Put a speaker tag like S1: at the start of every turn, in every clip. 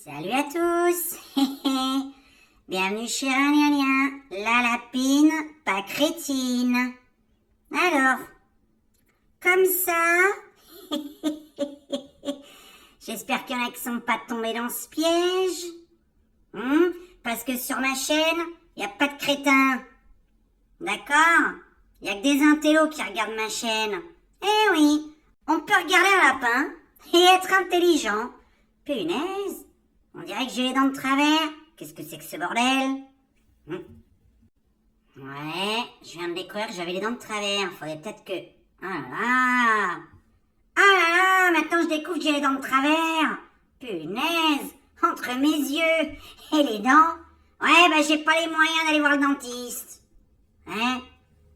S1: Salut à tous. Bienvenue chez Gna, la lapine, pas crétine. Alors, comme ça, j'espère qu'il y en a qui sont pas tombés dans ce piège. Parce que sur ma chaîne, il n'y a pas de crétins. D'accord? Il n'y a que des intellos qui regardent ma chaîne. Eh oui, on peut regarder un lapin et être intelligent. Punaise, on dirait que j'ai les dents de travers. Qu'est-ce que c'est que ce bordel? Ouais, je viens de découvrir que j'avais les dents de travers. Faudrait peut-être que... Ah là là! Ah là là! Maintenant je découvre que j'ai les dents de travers. Punaise! Entre mes yeux et les dents. Ouais, bah j'ai pas les moyens d'aller voir le dentiste. Hein?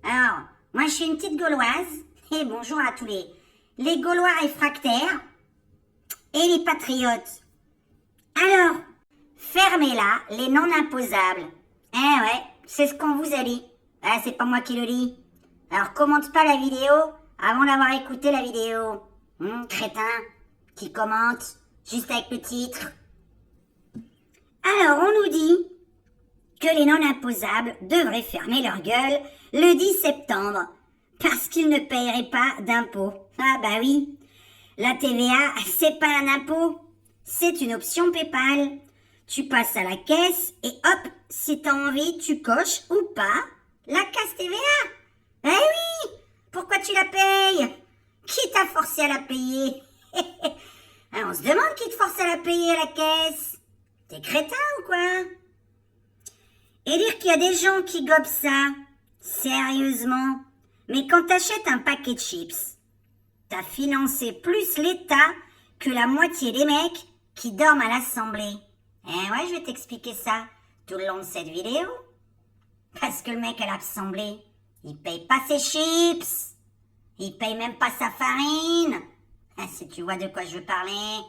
S1: Alors, moi je suis une petite Gauloise. Et bonjour à tous les Gaulois réfractaires et les patriotes. Alors, fermez-la, les non imposables. Eh ouais, c'est ce qu'on vous a dit. Ah, c'est pas moi qui le dis. Alors commente pas la vidéo avant d'avoir écouté la vidéo. Crétin, qui commente juste avec le titre. Alors, on nous dit que les non imposables devraient fermer leur gueule le 10 septembre parce qu'ils ne paieraient pas d'impôts. Ah bah oui, la TVA, c'est pas un impôt, c'est une option PayPal. Tu passes à la caisse et hop, si t'as envie, tu coches ou pas la casse TVA. Eh oui, pourquoi tu la payes? Qui t'a forcé à la payer? On se demande qui te force à la payer à la caisse. T'es crétin ou quoi? Et dire qu'il y a des gens qui gobent ça, sérieusement. Mais quand t'achètes un paquet de chips, t'as financé plus l'État que la moitié des mecs qui dorment à l'Assemblée. Eh ouais, je vais t'expliquer ça tout le long de cette vidéo. Parce que le mec à l'Assemblée, il paye pas ses chips. Il paye même pas sa farine. Si tu vois de quoi je veux parler.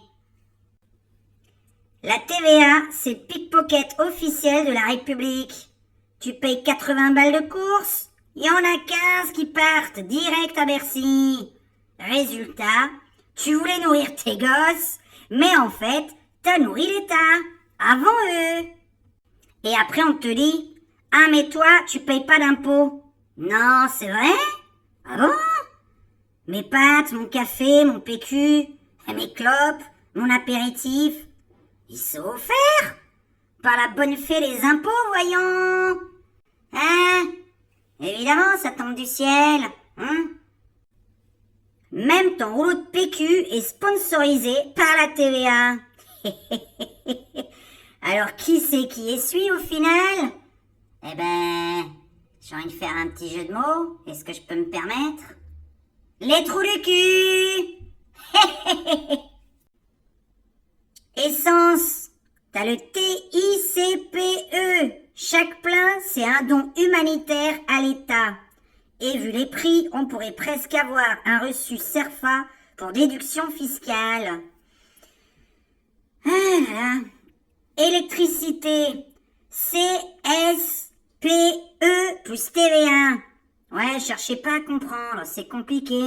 S1: La TVA, c'est le pickpocket officiel de la République. Tu payes 80 balles de course, il y en a 15 qui partent direct à Bercy. Résultat, tu voulais nourrir tes gosses, mais en fait, t'as nourri l'État, avant eux. Et après on te dit, ah mais toi, tu payes pas d'impôts. Non, c'est vrai? Ah bon? Mes pâtes, mon café, mon PQ, mes clopes, mon apéritif, ils sont offerts par la bonne fée des impôts, voyons. Hein? Évidemment, ça tombe du ciel. Même ton rouleau de PQ est sponsorisé par la TVA. Alors, qui c'est qui essuie au final? Eh ben, j'ai envie de faire un petit jeu de mots. Est-ce que je peux me permettre? Les trous du cul. Essence, t'as le TICPE. Chaque plein, c'est un don humanitaire à l'État. Et vu les prix, on pourrait presque avoir un reçu CERFA pour déduction fiscale. Ah là là. Électricité, CSPE plus TVA. Ouais, cherchez pas à comprendre, c'est compliqué.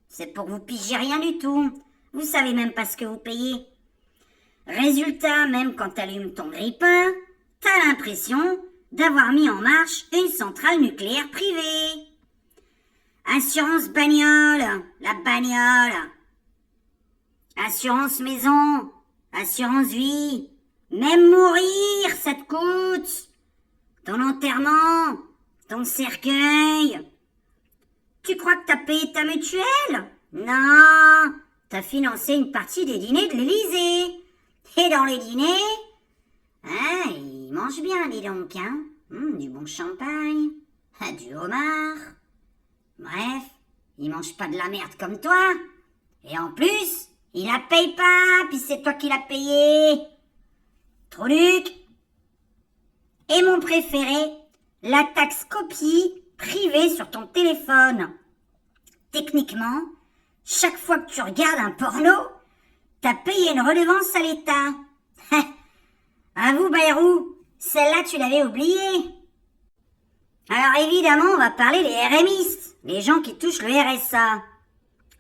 S1: C'est pour que vous pigiez rien du tout. Vous savez même pas ce que vous payez. Résultat, même quand t'allumes ton grille-pain, t'as l'impression d'avoir mis en marche une centrale nucléaire privée. Assurance bagnole, la bagnole. Assurance maison, assurance vie. Même mourir, ça te coûte. Ton enterrement, ton cercueil. Tu crois que t'as payé ta mutuelle? Non, t'as financé une partie des dîners de l'Élysée. Et dans les dîners, ils mangent bien, dis donc, hein. Du bon champagne, du homard. Bref, ils mangent pas de la merde comme toi. Et en plus, ils la payent pas, puis c'est toi qui l'as payé. Truc. Et mon préféré, la taxe copie privée sur ton téléphone. Techniquement, chaque fois que tu regardes un porno, t'as payé une redevance à l'État. À vous, Bayrou, celle-là tu l'avais oubliée. Alors évidemment, on va parler des RMistes, les gens qui touchent le RSA.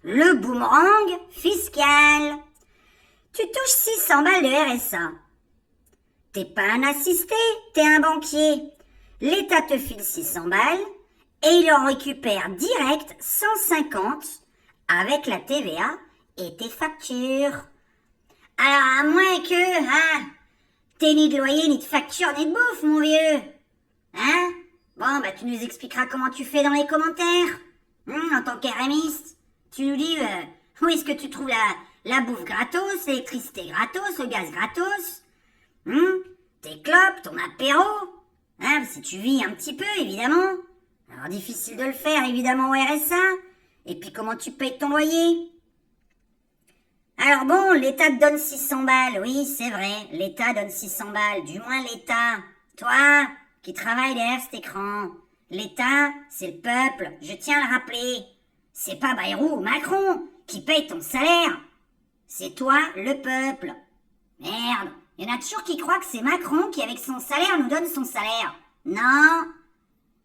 S1: Le boomerang fiscal. Tu touches 600 balles de RSA. T'es pas un assisté, t'es un banquier. L'État te file 600 balles et il en récupère direct 150 avec la TVA et tes factures. Alors à moins que, t'aies ni de loyer, ni de facture, ni de bouffe, mon vieux. Hein? Bon, bah tu nous expliqueras comment tu fais dans les commentaires. En tant qu'érémiste, tu nous dis où est-ce que tu trouves la bouffe gratos, l'électricité gratos, le gaz gratos, tes clopes, ton apéro, si tu vis un petit peu, évidemment. Alors difficile de le faire, évidemment, au RSA. Et puis comment tu payes ton loyer? Alors bon, l'État te donne 600 balles, oui, c'est vrai, l'État donne 600 balles, du moins l'État. Toi, qui travaille derrière cet écran, l'État, c'est le peuple, je tiens à le rappeler. C'est pas Bayrou ou Macron qui paye ton salaire. C'est toi, le peuple. Merde, il y en a toujours qui croient que c'est Macron qui, avec son salaire, nous donne son salaire. Non,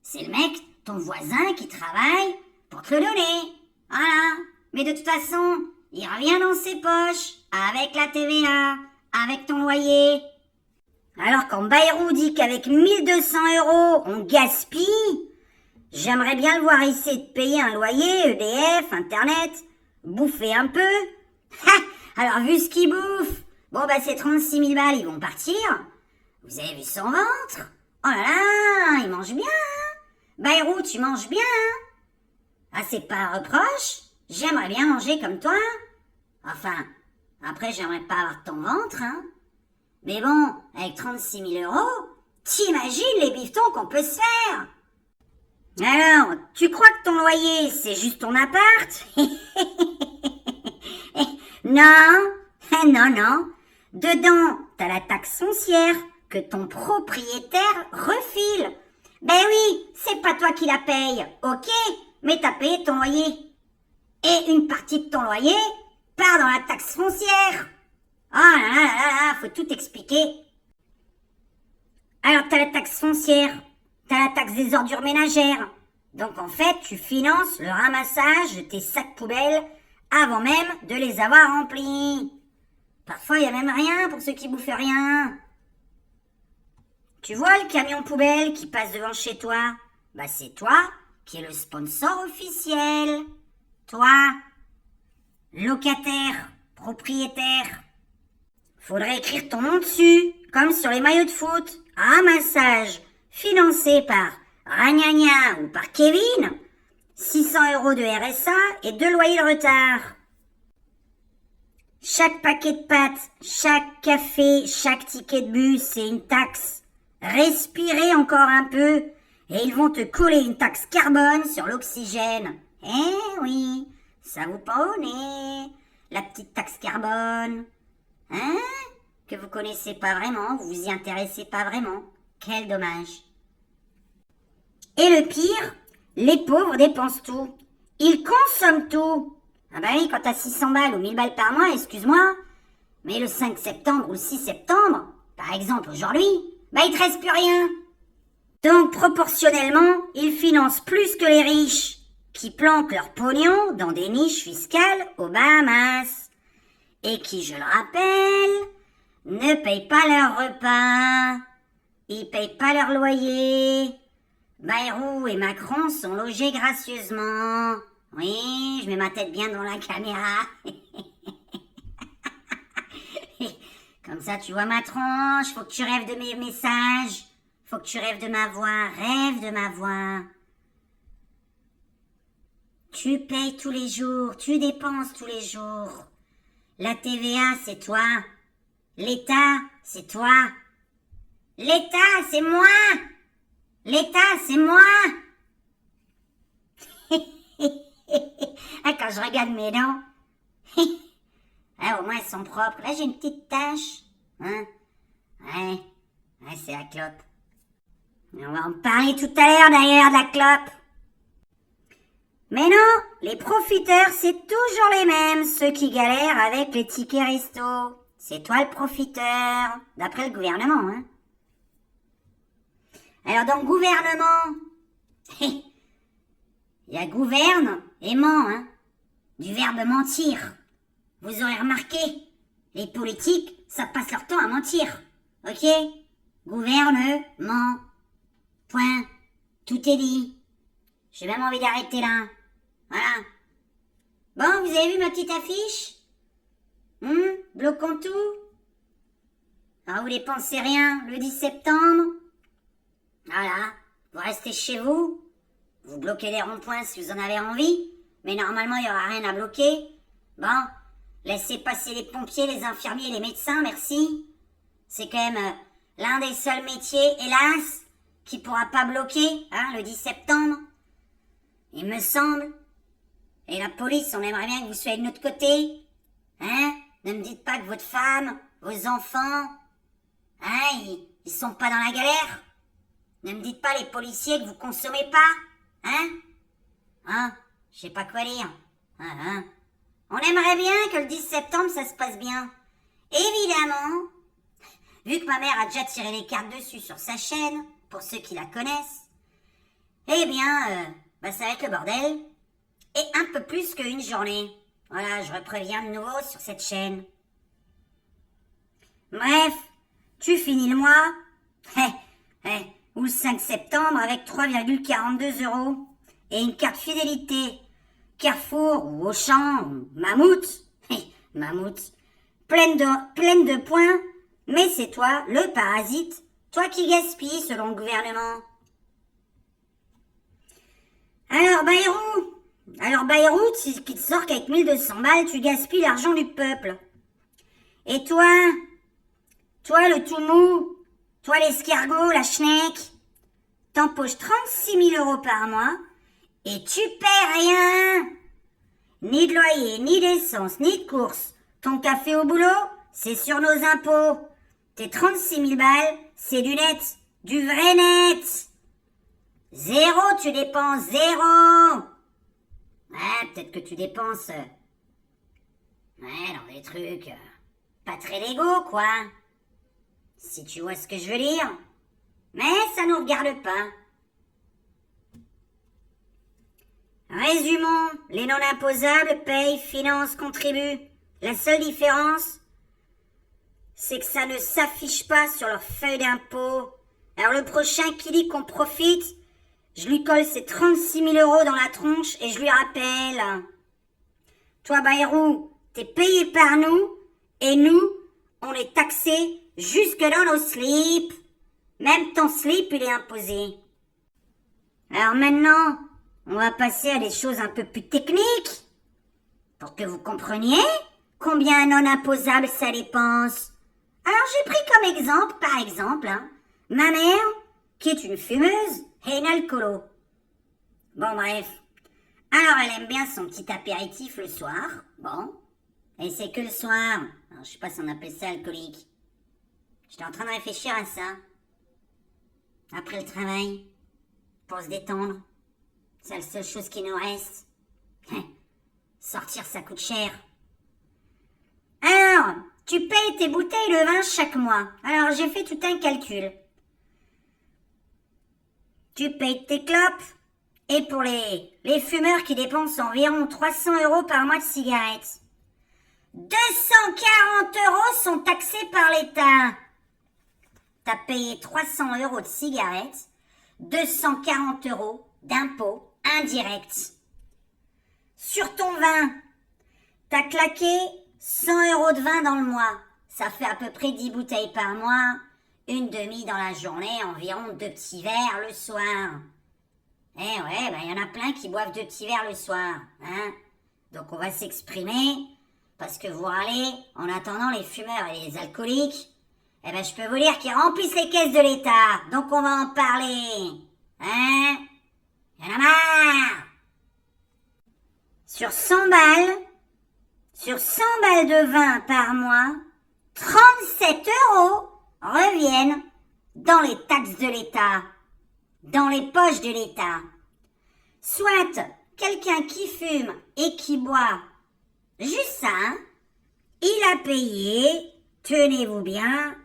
S1: c'est le mec, ton voisin, qui travaille pour te le donner. Voilà, mais de toute façon, il revient dans ses poches, avec la TVA, avec ton loyer. Alors quand Bayrou dit qu'avec 1200 €, on gaspille, j'aimerais bien le voir essayer de payer un loyer, EDF, Internet, bouffer un peu. Alors vu ce qu'il bouffe, bon bah ces 36 000 balles, ils vont partir. Vous avez vu son ventre? Oh là là, il mange bien. Bayrou, tu manges bien. C'est pas un reproche. J'aimerais bien manger comme toi. Enfin, après j'aimerais pas avoir ton ventre, Mais bon, avec 36 000 €, t'imagines les bifetons qu'on peut se faire? Alors, tu crois que ton loyer, c'est juste ton appart? Non, non. Dedans, t'as la taxe foncière que ton propriétaire refile. Ben oui, c'est pas toi qui la paye, ok? Mais t'as payé ton loyer. Et une partie de ton loyer part dans la taxe foncière. Oh là, faut tout expliquer. Alors t'as la taxe foncière, t'as la taxe des ordures ménagères. Donc en fait, tu finances le ramassage de tes sacs poubelles avant même de les avoir remplis. Parfois, il n'y a même rien pour ceux qui bouffent rien. Tu vois le camion poubelle qui passe devant chez toi? Bah c'est toi qui es le sponsor officiel. Toi, locataire, propriétaire. Faudrait écrire ton nom dessus, comme sur les maillots de foot. Ramassage, financé par Ragnagna ou par Kevin. 600 € de RSA et 2 loyers de retard. Chaque paquet de pâtes, chaque café, chaque ticket de bus, c'est une taxe. Respirez encore un peu et ils vont te coller une taxe carbone sur l'oxygène. Eh oui, ça vous pend au nez, la petite taxe carbone. Que vous connaissez pas vraiment, vous vous y intéressez pas vraiment. Quel dommage. Et le pire, les pauvres dépensent tout. Ils consomment tout. Ah bah oui, quand t'as 600 balles ou 1000 balles par mois, excuse-moi, mais le 5 septembre ou le 6 septembre, par exemple aujourd'hui, bah il te reste plus rien. Donc proportionnellement, ils financent plus que les riches, qui planquent leur pognon dans des niches fiscales aux Bahamas, et qui, je le rappelle, ne payent pas leur repas, ils payent pas leur loyer. Bayrou et Macron sont logés gracieusement. Oui, je mets ma tête bien dans la caméra. Comme ça, tu vois ma tronche. Faut que tu rêves de mes messages. Faut que tu rêves de ma voix. Rêve de ma voix. Tu payes tous les jours. Tu dépenses tous les jours. La TVA, c'est toi. L'État, c'est toi. L'État, c'est moi. L'État, c'est moi. Quand je regarde mes dents, au moins elles sont propres. Là, j'ai une petite tache. Ouais, c'est la clope. On va en parler tout à l'heure d'ailleurs de la clope. Mais non, les profiteurs, c'est toujours les mêmes, ceux qui galèrent avec les tickets resto. C'est toi le profiteur, d'après le gouvernement, Alors dans le gouvernement, il y a gouverne et ment, du verbe mentir. Vous aurez remarqué, les politiques, ça passe leur temps à mentir, ok? Gouvernement. Point. Tout est dit. J'ai même envie d'arrêter là. Voilà. Bon, vous avez vu ma petite affiche? Bloquons tout. Alors vous dépensez rien le 10 septembre. Voilà. Vous restez chez vous. Vous bloquez les ronds-points si vous en avez envie. Mais normalement, il n'y aura rien à bloquer. Bon. Laissez passer les pompiers, les infirmiers et les médecins, merci. C'est quand même l'un des seuls métiers, hélas, qui pourra pas bloquer, le 10 septembre. Il me semble. Et la police, on aimerait bien que vous soyez de notre côté. Ne me dites pas que votre femme, vos enfants, ils sont pas dans la galère. Ne me dites pas, les policiers, que vous consommez pas. Je sais pas quoi dire. On aimerait bien que le 10 septembre, ça se passe bien. Évidemment, vu que ma mère a déjà tiré les cartes dessus sur sa chaîne, pour ceux qui la connaissent, eh bien, ça va être le bordel. Et un peu plus qu'une journée. Voilà, je repréviens de nouveau sur cette chaîne. Bref, tu finis le mois, ou le 5 septembre avec 3,42 € et une carte fidélité Carrefour ou Auchan ou Mammouth, Mammouth, pleine de points, mais c'est toi, le parasite, toi qui gaspille selon le gouvernement. Alors Bayrou, qui te sort qu'avec 1200 balles, tu gaspilles l'argent du peuple. Et toi le tout mou, toi l'escargot, la schneck, t'empoches 36 000 € par mois et tu paies rien. Ni de loyer, ni d'essence, ni de course. Ton café au boulot, c'est sur nos impôts. Tes 36 000 balles, c'est du net, du vrai net. Zéro, tu dépenses, zéro. Peut-être que tu dépenses dans des trucs pas très légaux, quoi. Si tu vois ce que je veux dire. Mais ça nous regarde pas. Résumons, les non-imposables payent, financent, contribuent. La seule différence, c'est que ça ne s'affiche pas sur leur feuille d'impôt. Alors le prochain qui dit qu'on profite, je lui colle ses 36 000 € dans la tronche et je lui rappelle. Toi, Bayrou, t'es payé par nous et nous, on est taxés jusque dans nos slips. Même ton slip, il est imposé. Alors maintenant, on va passer à des choses un peu plus techniques pour que vous compreniez combien un non imposable ça dépense. Alors j'ai pris comme exemple, par exemple, ma mère, qui est une fumeuse et une alcoolo. Bon bref, alors elle aime bien son petit apéritif le soir, bon, et c'est que le soir, alors je sais pas si on appelle ça alcoolique. J'étais en train de réfléchir à ça. Après le travail, pour se détendre, c'est la seule chose qui nous reste. Sortir, ça coûte cher. Alors, tu payes tes bouteilles de vin chaque mois. Alors, j'ai fait tout un calcul. Tu payes tes clopes. Et pour les fumeurs qui dépensent environ 300 € par mois de cigarettes, 240 € sont taxés par l'État. T'as payé 300 € de cigarettes, 240 € d'impôts indirects. Sur ton vin, t'as claqué 100 € de vin dans le mois. Ça fait à peu près 10 bouteilles par mois, une demi dans la journée, environ 2 petits verres le soir. Y en a plein qui boivent 2 petits verres le soir. Donc on va s'exprimer, parce que vous râlez, en attendant les fumeurs et les alcooliques, je peux vous dire qu'ils remplissent les caisses de l'État. Donc on va en parler. Y en a marre. Sur 100 balles de vin par mois, 37 € reviennent dans les taxes de l'État, dans les poches de l'État. Soit quelqu'un qui fume et qui boit juste ça, il a payé, tenez-vous bien,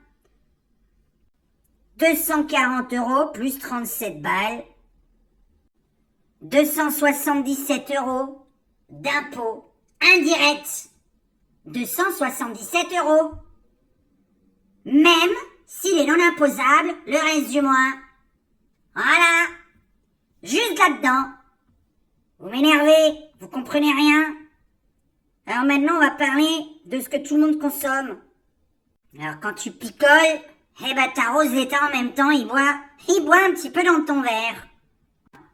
S1: 240 € plus 37 balles, 277 € d'impôts indirects. 277 €. Même s'il est non non imposable le reste du mois. Voilà. Juste là-dedans. Vous m'énervez, vous comprenez rien. Alors maintenant, on va parler de ce que tout le monde consomme. Alors quand tu picoles, eh ben t'arroses l'état en même temps, il boit un petit peu dans ton verre.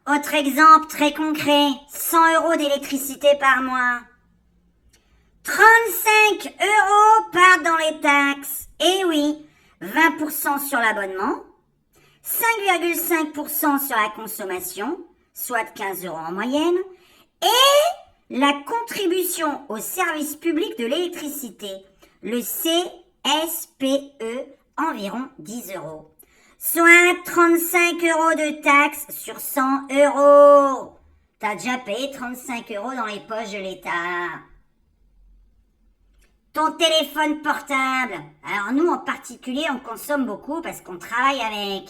S1: Autre exemple très concret, 100 € d'électricité par mois. 35 € partent dans les taxes. Et oui, 20% sur l'abonnement, 5,5% sur la consommation, soit 15 € en moyenne, et la contribution au service public de l'électricité, le CSPE, environ 10 €. Soit 35 € de taxes sur 100 €. T'as déjà payé 35 € dans les poches de l'État. Ton téléphone portable. Alors nous en particulier, on consomme beaucoup parce qu'on travaille avec.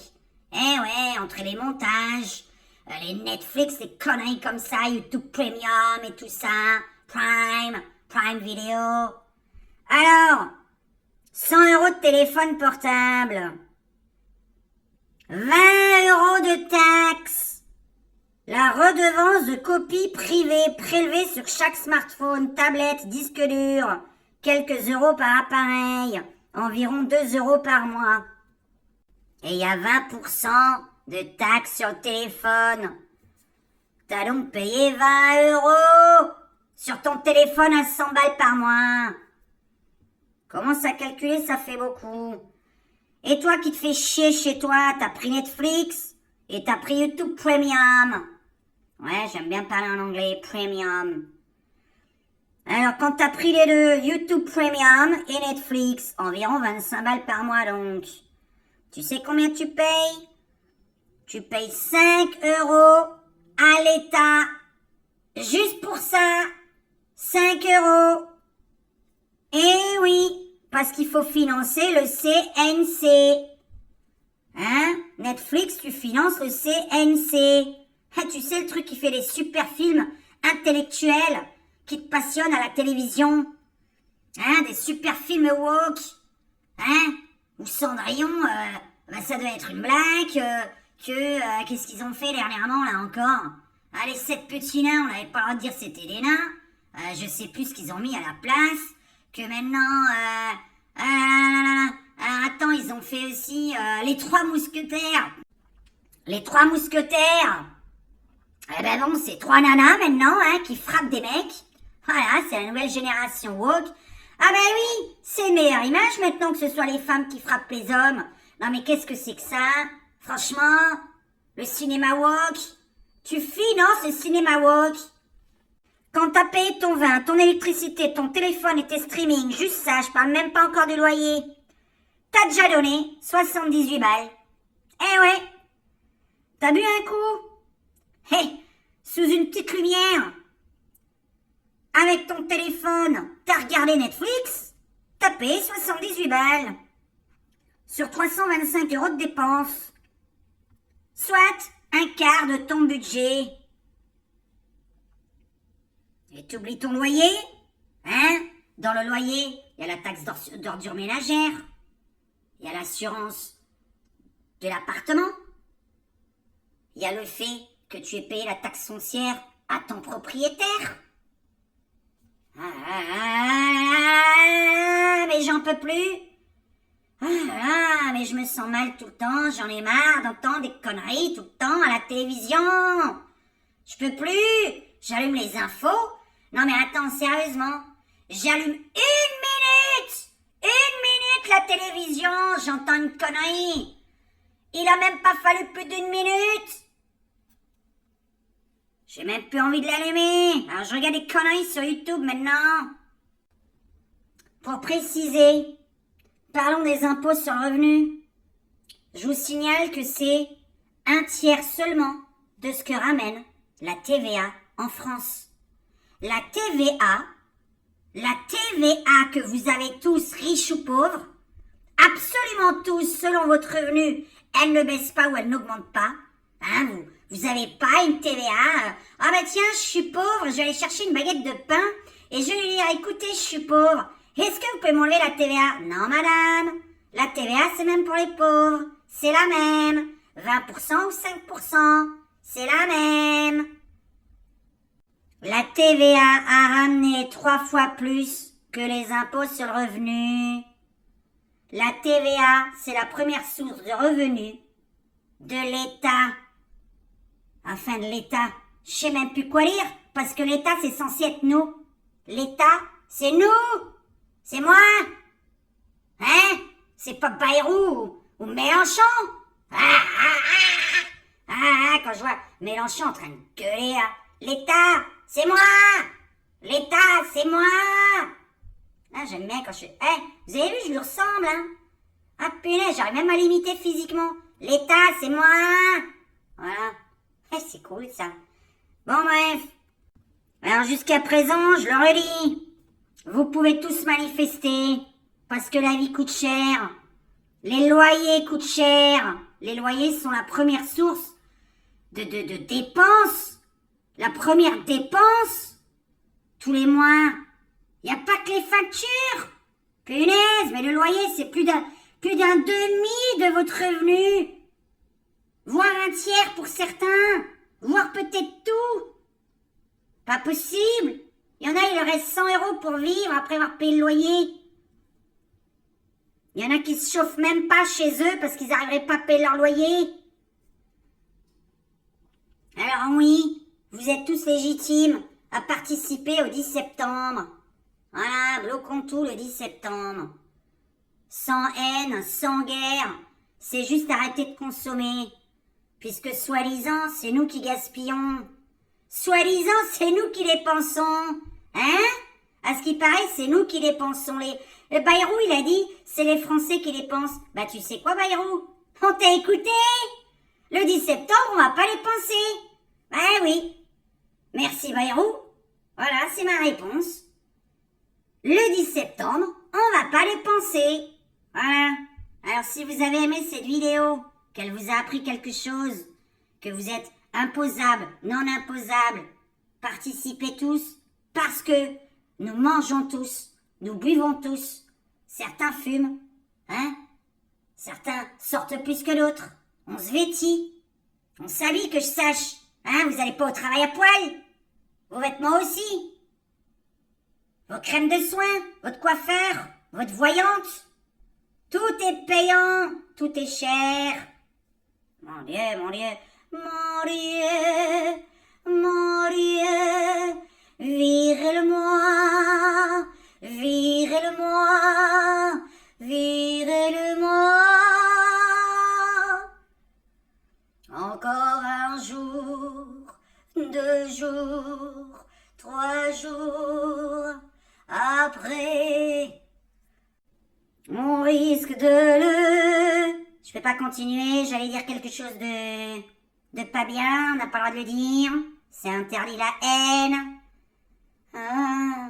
S1: Eh ouais, entre les montages, les Netflix, les conneries comme ça, YouTube Premium et tout ça, Prime Video. Alors, 100 € de téléphone portable. 20 € de taxes. La redevance de copie privée prélevée sur chaque smartphone, tablette, disque dur. Quelques euros par appareil. Environ 2 € par mois. Et il y a 20% de taxes sur le téléphone. T'as donc payé 20 € sur ton téléphone à 100 balles par mois. Commence à calculer, ça fait beaucoup. Et toi qui te fais chier chez toi, t'as pris Netflix et t'as pris YouTube Premium. Ouais, j'aime bien parler en anglais, Premium. Alors, quand t'as pris les deux, YouTube Premium et Netflix, environ 25 balles par mois donc. Tu sais combien tu payes? Tu payes 5 € à l'État. Juste pour ça, 5 €. Eh oui, parce qu'il faut financer le CNC. Hein? Netflix, tu finances le CNC. Tu sais le truc qui fait des super films intellectuels qui te passionnent à la télévision. Hein? Des super films woke. Hein? Ou Cendrillon, ça doit être une blague. Qu'est-ce qu'ils ont fait dernièrement là encore? Ah, les 7 petits nains, on n'avait pas le droit de dire c'était des nains. Je sais plus ce qu'ils ont mis à la place. Que maintenant, attends, ils ont fait aussi les 3 mousquetaires. Les 3 mousquetaires. Eh ben bon, c'est 3 nanas maintenant, hein, qui frappent des mecs. Voilà, c'est la nouvelle génération woke. Ah ben oui, c'est une meilleure image maintenant que ce soit les femmes qui frappent les hommes. Non mais qu'est-ce que c'est que ça? Franchement, le cinéma woke. Tu finances le cinéma woke. Quand t'as payé ton vin, ton électricité, ton téléphone et tes streamings, juste ça, je parle même pas encore du loyer. T'as déjà donné 78 balles. Eh ouais. T'as bu un coup? Sous une petite lumière. Avec ton téléphone, t'as regardé Netflix, t'as payé 78 balles. Sur 325 € de dépenses. Soit un quart de ton budget. Et t'oublies ton loyer? Hein? Dans le loyer, il y a la taxe d'ordures ménagères. Il y a l'assurance de l'appartement. Il y a le fait que tu aies payé la taxe foncière à ton propriétaire. Mais j'en peux plus. Mais je me sens mal tout le temps. J'en ai marre d'entendre des conneries tout le temps à la télévision. Je peux plus. J'allume les infos. Non mais attends, sérieusement. J'allume 1 minute. 1 minute la télévision. J'entends une connerie. Il a même pas fallu plus d'1 minute. J'ai même plus envie de l'allumer. Alors je regarde des conneries sur YouTube maintenant. Pour préciser, parlons des impôts sur le revenu. Je vous signale que c'est 1/3 seulement de ce que ramène la TVA en France. La TVA que vous avez tous, riches ou pauvres, absolument tous, selon votre revenu, elle ne baisse pas ou elle n'augmente pas. Hein, vous n'avez pas une TVA. Ah bah tiens, je suis pauvre, je vais aller chercher une baguette de pain et je vais lui dire, écoutez, je suis pauvre. Est-ce que vous pouvez m'enlever la TVA? Non, madame. La TVA, c'est même pour les pauvres. C'est la même. 20% ou 5%, c'est la même. La TVA a ramené 3 fois plus que les impôts sur le revenu. La TVA, c'est la première source de revenus de l'État. Enfin, de l'État, je sais même plus quoi lire, parce que l'État, c'est censé être nous. L'État, c'est nous. C'est moi. Hein? C'est pas Bayrou ou Mélenchon. Quand je vois Mélenchon en train de gueuler, l'État, c'est moi. L'État, c'est moi. Ah, j'aime bien quand je... vous avez vu, je lui ressemble, hein. Ah, punaise, j'arrive même à l'imiter physiquement. L'État, c'est moi. Voilà. C'est cool, ça. Bon, bref. Alors, jusqu'à présent, je le redis. Vous pouvez tous manifester. Parce que la vie coûte cher. Les loyers coûtent cher. Les loyers sont la première source de dépenses. La première dépense. Tous les mois. Il n'y a pas que les factures. Punaise, mais le loyer, c'est plus d'un demi de votre revenu. Voire un tiers pour certains. Voire peut-être tout. Pas possible. Il y en a, il leur reste 100 € pour vivre après avoir payé le loyer. Il y en a qui se chauffent même pas chez eux parce qu'ils n'arriveraient pas à payer leur loyer. Alors oui, vous êtes tous légitimes à participer au 10 septembre. Voilà, bloquons tout le 10 septembre. Sans haine, sans guerre, c'est juste arrêter de consommer. Puisque soi-disant, c'est nous qui gaspillons. Soi-disant, c'est nous qui dépensons. Hein? À ce qui paraît, c'est nous qui dépensons. Le Bayrou, il a dit, c'est les Français qui dépensent. Bah tu sais quoi, Bayrou? On t'a écouté? Le 10 septembre, on va pas dépenser. Ah oui. Merci, Bayrou. Voilà, c'est ma réponse. Le 10 septembre, on va pas dépenser. Voilà. Alors si vous avez aimé cette vidéo, qu'elle vous a appris quelque chose, que vous êtes imposable, non imposable, participez tous, parce que nous mangeons tous, nous buvons tous, certains fument, hein, certains sortent plus que d'autres, on se vêtit, on s'habille que je sache, hein, vous allez pas au travail à poil, vos vêtements aussi, vos crèmes de soins, votre coiffeur, votre voyante, tout est payant, tout est cher. Mon Dieu, mon Dieu, mon Dieu, mon Dieu, virez-le-moi, virez-le-moi, virez-le-moi. Encore un jour, 2 jours, 3 jours, après, on risque de le... Je peux pas continuer, j'allais dire quelque chose de pas bien, on n'a pas le droit de le dire. C'est interdit la haine. Ah,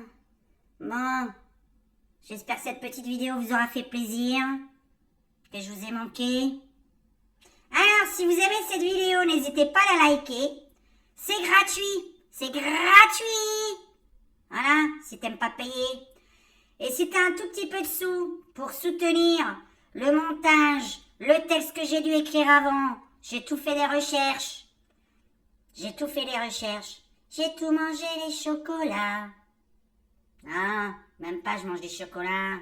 S1: bon. J'espère que cette petite vidéo vous aura fait plaisir, que je vous ai manqué. Alors, si vous aimez cette vidéo, n'hésitez pas à la liker. C'est gratuit, c'est gratuit. Voilà, si t'aimes pas payer. Et si t'as un tout petit peu de sous pour soutenir le montage, le texte que j'ai dû écrire avant, j'ai tout fait des recherches. J'ai tout fait des recherches. J'ai tout mangé les chocolats. Ah, même pas je mange des chocolats.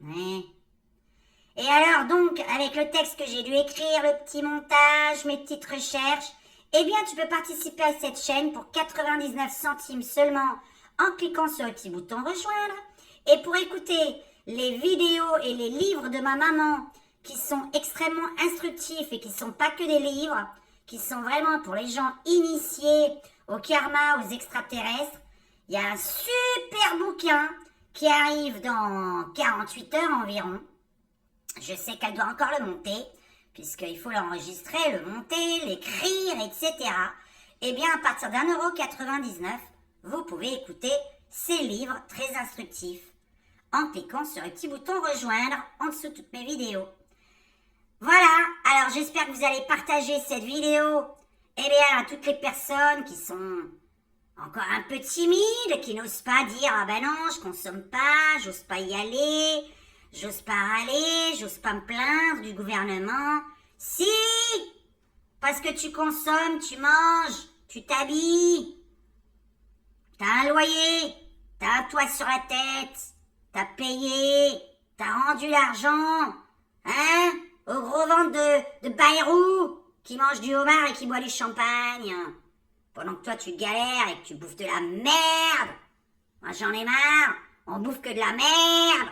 S1: Ouais. Et alors donc, avec le texte que j'ai dû écrire, le petit montage, mes petites recherches, eh bien tu peux participer à cette chaîne pour 99 centimes seulement en cliquant sur le petit bouton rejoindre. Et pour écouter les vidéos et les livres de ma maman qui sont extrêmement instructifs et qui ne sont pas que des livres, qui sont vraiment pour les gens initiés au karma, aux extraterrestres, il y a un super bouquin qui arrive dans 48 heures environ. Je sais qu'elle doit encore le monter, puisqu'il faut l'enregistrer, le monter, l'écrire, etc. Eh bien, à partir d'1,99 €, vous pouvez écouter ces livres très instructifs en cliquant sur le petit bouton rejoindre en dessous de toutes mes vidéos. Voilà, alors j'espère que vous allez partager cette vidéo à toutes les personnes qui sont encore un peu timides, qui n'osent pas dire « Ah ben non, je consomme pas, j'ose pas y aller ». J'ose pas râler, j'ose pas me plaindre du gouvernement. Si! Parce que tu consommes, tu manges, tu t'habilles. T'as un loyer, t'as un toit sur la tête, t'as payé, t'as rendu l'argent, hein, au gros ventre de Bayrou, qui mange du homard et qui boit du champagne. Pendant que toi tu galères et que tu bouffes de la merde. Moi j'en ai marre, on bouffe que de la merde.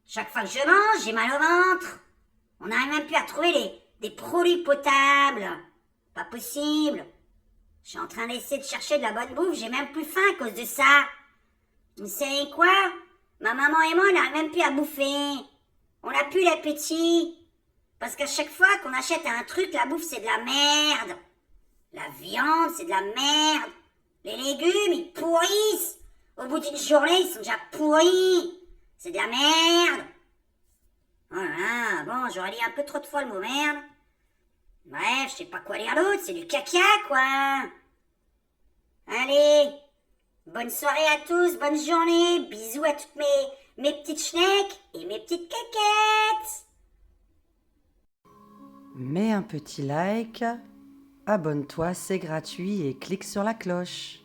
S1: Chaque fois que je mange, j'ai mal au ventre. On n'arrive même plus à trouver des produits potables. Pas possible. Je suis en train d'essayer de chercher de la bonne bouffe, j'ai même plus faim à cause de ça. Vous savez quoi? Ma maman et moi, on n'arrive même plus à bouffer. On n'a plus l'appétit. Parce qu'à chaque fois qu'on achète un truc, la bouffe, c'est de la merde. La viande, c'est de la merde. Les légumes, ils pourrissent. Au bout d'une journée, ils sont déjà pourris. C'est de la merde. Oh là là, bon, j'aurais dit un peu trop de fois le mot merde. Bref, je sais pas quoi dire d'autre, c'est du caca, quoi. Allez, bonne soirée à tous, bonne journée, bisous à toutes mes petites schnecks et mes petites caquettes.
S2: Mets un petit like, abonne-toi, c'est gratuit et clique sur la cloche.